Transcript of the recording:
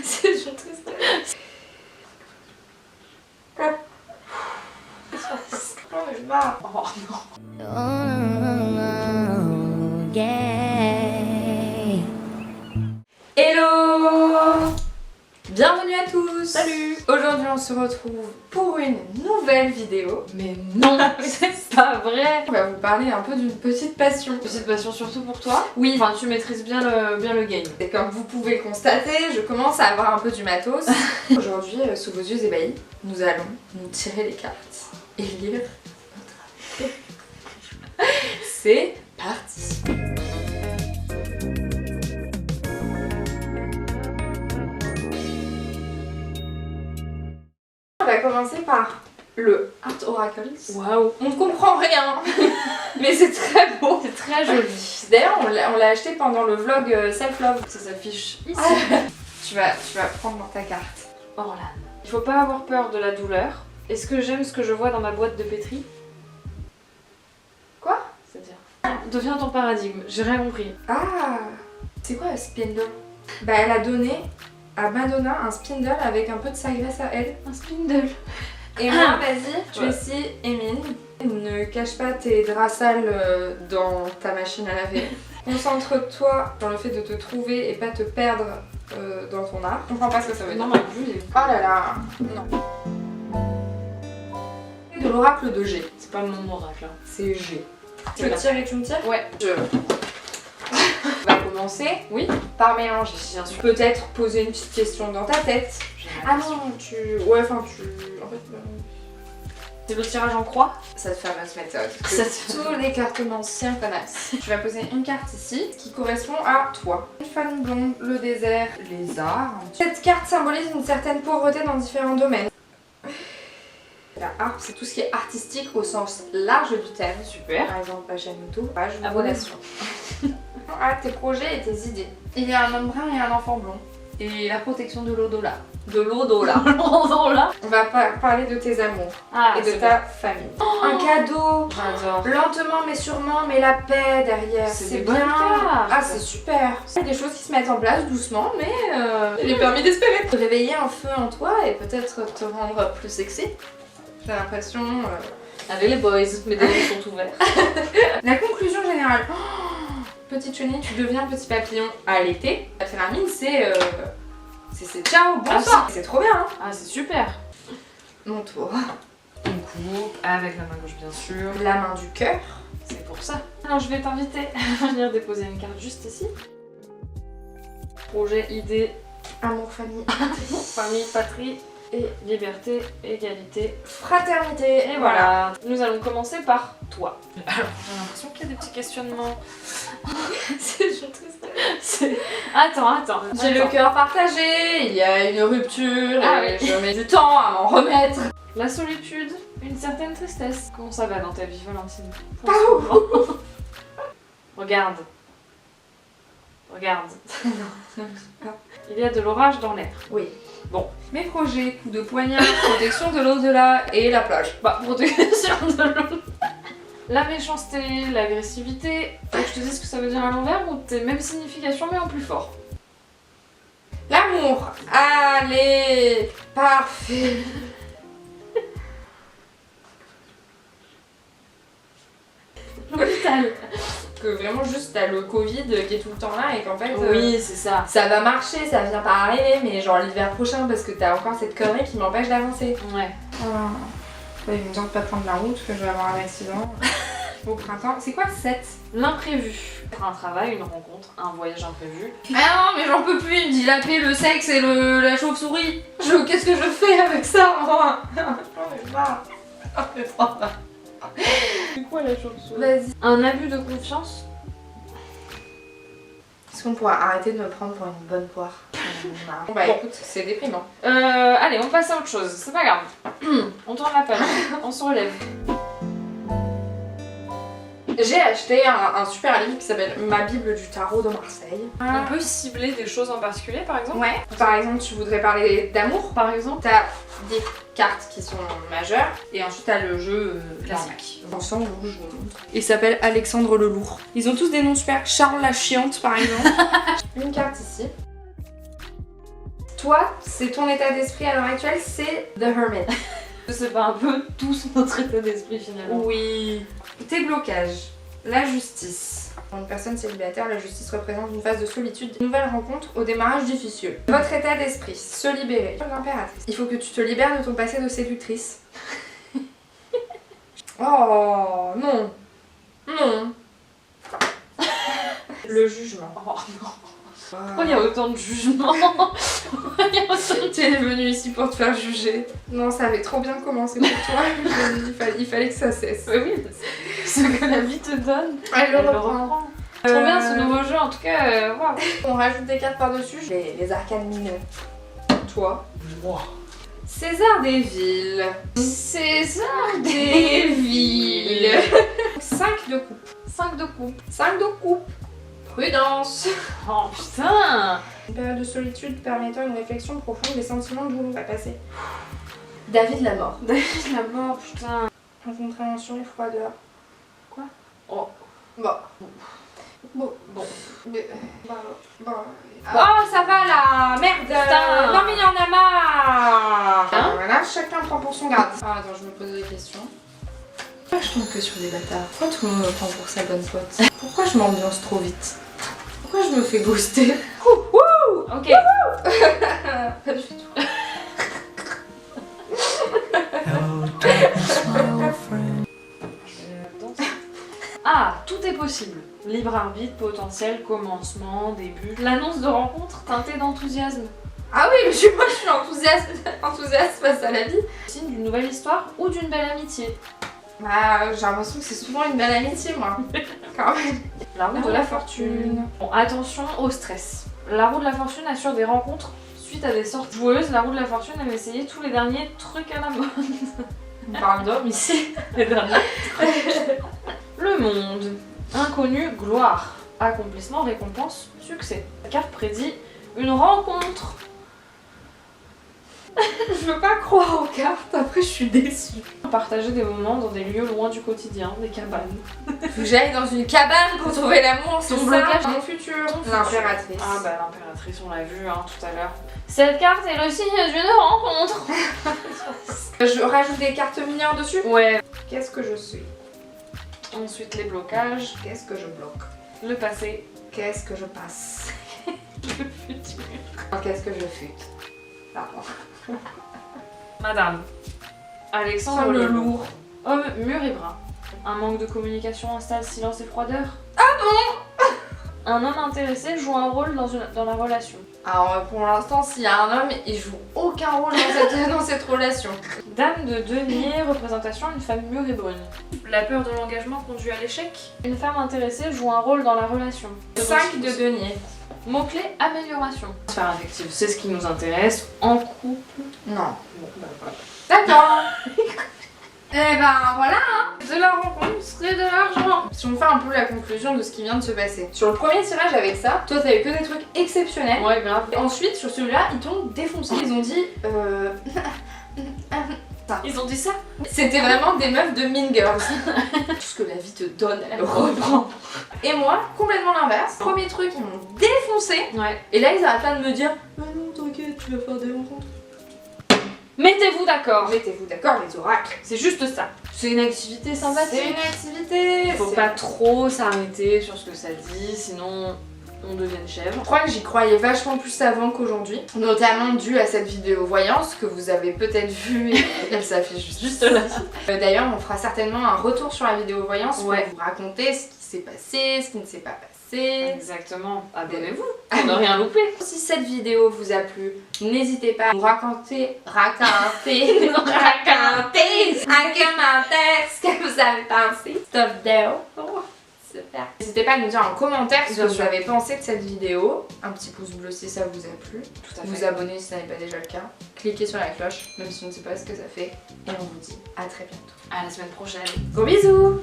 C'est une tristesse. Oh mais je marre. Oh non. Hello! Bienvenue à tous! Salut! Aujourd'hui on se retrouve pour une nouvelle vidéo. Mais non, c'est pas vrai! On va vous parler un peu d'une petite passion. Petite passion surtout pour toi? Oui, Enfin, tu maîtrises bien le game. et comme vous pouvez le constater, je commence à avoir un peu du matos. Aujourd'hui, sous vos yeux ébahis, nous allons nous tirer les cartes et lire notre avis. C'est parti! On va commencer par le Art Oracles. Waouh! On ne comprend rien, mais c'est très beau. C'est très joli. D'ailleurs, on l'a acheté pendant le vlog Self-Love. Ça s'affiche ici. Tu vas prendre ta carte. Orlan. Il faut pas avoir peur de la douleur. Est-ce que j'aime ce que je vois dans ma boîte de pétri? Quoi? C'est-à-dire? Deviens ton paradigme, j'ai rien compris. Ah, c'est quoi un spindle? Bah, elle a donné à Madonna un spindle avec un peu de sa graisse à elle. Un spindle. Et moi, vas-y, Tracy, Emine, ne cache pas tes draps sales dans ta machine à laver. Concentre-toi dans le fait de te trouver et pas te perdre dans ton art. Je comprends pas ce que ça veut dire. Non, ma vue est... Oh là là, non. De l'oracle de G. C'est pas mon oracle. Hein. C'est G. Tu Voilà. me tires et tu me tires? Ouais. On va commencer, Oui. par mélanger. Bien sûr. Peut-être poser une petite question dans ta tête. Ah non, tu... Ouais, enfin, tu... En fait... C'est le tirage en croix? Cette fameuse méthode que Ça te- tous les cartomanciens connaissent. Tu vas poser une carte ici qui correspond à toi. Une femme blonde, le désert, les arts. Cette carte symbolise une certaine pauvreté dans différents domaines. La harpe, c'est tout ce qui est artistique au sens large du terme. Super. Par exemple, page YouTube, page Abonnation. Ah, tes projets et tes idées. Il y a un homme brun et un enfant blond. Et la protection de l'au-delà. De l'au-delà. Là. On va parler de tes amours Ah, et de ta famille. Un cadeau. J'adore. Lentement mais sûrement, mais la paix derrière. C'est des bien. bonnes cartes. Ah, c'est super. C'est des choses qui se mettent en place doucement, mais il est permis d'espérer. De réveiller un feu en toi et peut-être te rendre plus sexy. J'ai l'impression. Avec les boys, mes délais sont ouverts. La conclusion générale. Oh, petite chenille, tu deviens petit papillon à l'été. La féramine, c'est ciao, bonsoir. C'est trop bien, hein. Ah, c'est super. Mon tour. On coupe avec la main gauche, bien sûr. La main du cœur. C'est pour ça. Alors, je vais t'inviter à venir déposer une carte juste ici. Projet, idée, Amour, famille. famille, patrie et liberté, égalité. Fraternité. Et voilà. Nous allons commencer par toi. Alors, j'ai l'impression qu'il y a des petits questionnements. C'est une tristesse. Attends. J'ai le cœur partagé, il y a une rupture Ah et oui. je mets du temps à m'en remettre. La solitude, une certaine tristesse. Comment ça va dans ta vie, Valentine? Pas ouf. Regarde. Il y a de l'orage dans l'air. Oui. Bon. Mes projets, coup de poignard, protection de l'au-delà et la plage. Bah, protection de l'eau. La méchanceté, l'agressivité. Faut que je te dise ce que ça veut dire à l'envers ou tes mêmes significations mais en plus fort? L'amour. Allez, parfait. L'hôpital. Que vraiment juste t'as le Covid qui est tout le temps là et qu'en fait Oui, c'est ça. ça va marcher, ça vient pas arriver, mais genre l'hiver prochain parce que t'as encore cette connerie qui m'empêche d'avancer. Ouais. Voilà. Il me tente pas de prendre la route que je vais avoir un accident au printemps. C'est quoi 7? L'imprévu. Un travail, une rencontre, un voyage imprévu. Ah non mais j'en peux plus, il me dit la paix, le sexe et la chauve-souris. Qu'est-ce que je fais avec ça? J'en ai marre. C'est quoi la chauve-souris? Vas-y. Un abus de confiance. Est-ce qu'on pourra arrêter de me prendre pour une bonne poire? Bon bah écoute, c'est déprimant. Allez, on passe à autre chose, c'est pas grave. On tourne la page, on se relève. J'ai acheté un super livre qui s'appelle Ma Bible du tarot de Marseille. On peut cibler des choses en particulier par exemple? Ouais. Par exemple, tu voudrais parler d'amour. Par exemple? T'as des cartes qui sont majeures et ensuite t'as le jeu Classique. Ensemble, je vous montre. Il s'appelle Alexandre le Lourd. Ils ont tous des noms super. Charles la Chiante par exemple. Une carte ici. Toi, c'est ton état d'esprit à l'heure actuelle, c'est The Hermit. C'est pas un peu tous notre état d'esprit finalement. Oui. Tes blocages. La justice. Pour une personne célibataire, la justice représente une phase de solitude, une nouvelle rencontre au démarrage difficile. Votre état d'esprit, se libérer. L'impératrice. Il faut que tu te libères de ton passé de séductrice. Oh non. Non. Le jugement. Oh non. Pourquoi il y a autant de jugements? Tu es venue ici pour te faire juger. Non, ça avait trop bien commencé pour toi. Il fallait que ça cesse. Oui, ce que la vie te donne, Elle le elle le reprend. reprend. Trop bien ce nouveau jeu, en tout cas, waouh. On rajoute des cartes par-dessus. Les arcanes mineurs. Toi. Moi. César des villes. César Des villes. 5 de coupe. 5 de coupe. 5 de coupe. Prudence. Oh putain. Une période de solitude permettant une réflexion profonde des sentiments de boulot. Va passer. David la mort. David la mort, putain. Incompréhension et froideur. Quoi? Oh. Bon. Bon. Bon. Bon. Oh, ça va là. Merde. Putain. Non mais il y en a marre. Hein? Voilà, chacun prend pour son grade. Ah, attends, je me pose des questions. Pourquoi je tombe que sur des bâtards? Pourquoi tout le monde me prend pour sa bonne pote? Pourquoi je m'ambiance trop vite? Pourquoi je me fais ghoster? Ok. Pas du tout. Hello, darkness, my old friend. Ah, tout est possible. Libre arbitre, potentiel, commencement, début. L'annonce de rencontre teintée d'enthousiasme. Ah oui, mais moi je suis enthousiaste face à la vie. Signe d'une nouvelle histoire ou d'une belle amitié. Bah, j'ai l'impression que c'est souvent une belle amitié, moi. Quand même. La roue de la fortune. Bon, attention au stress. La roue de la fortune assure des rencontres suite à des sorties joueuses. La roue de la fortune aime essayer tous les derniers trucs à la mode. On parle d'homme ici. Les derniers trucs. Le monde. Inconnu, gloire. Accomplissement, récompense, succès. La carte prédit une rencontre. Je veux pas croire aux cartes, après je suis déçue. Partager des moments dans des lieux loin du quotidien, des cabanes. Faut que j'aille dans une cabane pour trouver l'amour, c'est Ton ça blocage. Mon futur. futur. L'impératrice. Ah bah l'impératrice, on l'a vu hein, tout à l'heure. Cette carte est le signe d'une rencontre. Je rajoute des cartes mineures dessus. Ouais. Qu'est-ce que je suis? Ensuite les blocages, Qu'est-ce que je bloque? le passé, Qu'est-ce que je passe? le futur. Qu'est-ce que je fute? Pardon. Madame. Alexandre Sans le Leloup. lourd. Homme mûr et brun. Un manque de communication installe silence et froideur. Ah bon? Un homme intéressé joue un rôle dans la relation. Alors pour l'instant, s'il y a un homme, il joue aucun rôle dans cette relation. Dame de denier, représentation d'une femme mûre et brune. La peur de l'engagement conduit à l'échec. Une femme intéressée joue un rôle dans la relation. 5 de denier. Mot-clé, amélioration. Sphère affective, c'est ce qui nous intéresse. En couple. Non. Bon, bah voilà. D'accord. Eh ben voilà. De la rencontre et de l'argent. Si on fait un peu la conclusion de ce qui vient de se passer. Sur le premier tirage avec ça, toi t'as eu que des trucs exceptionnels. Ouais, grave. Et ensuite, sur celui-là, ils t'ont défoncé. Ils ont dit Ils ont dit ça. c'était vraiment des meufs de Mean Girls. Tout ce que la vie te donne, elle reprend. Et moi, complètement l'inverse. Premier truc, ils m'ont défoncé. Ouais. Et là, ils arrêtent pas de me dire ah non, t'inquiète, tu vas faire des rencontres. Mettez-vous d'accord. Mettez-vous d'accord, les oracles. C'est juste ça. C'est une activité sympathique. C'est une activité. Faut c'est- pas trop s'arrêter sur ce que ça dit, sinon on devient chèvre. Je crois que j'y croyais vachement plus avant qu'aujourd'hui, notamment dû à cette vidéo voyance que vous avez peut-être vue et elle s'affiche juste là. D'ailleurs, on fera certainement un retour sur la vidéo voyance Ouais. pour vous raconter ce qui s'est passé, ce qui ne s'est pas passé. Exactement. Abonnez-vous pour ne rien louper. Si cette vidéo vous a plu, n'hésitez pas à nous raconter un commentaire ce que vous avez pensé. Stop there. Oh, super. N'hésitez pas à nous dire en commentaire ce que Bien vous sûr. avez pensé de cette vidéo. Un petit pouce bleu si ça vous a plu. Tout à Vous abonner si ce n'est pas déjà le cas. Cliquez sur la cloche, même si on ne sait pas ce que ça fait. Et on vous dit à très bientôt. À la semaine prochaine. Gros bisous!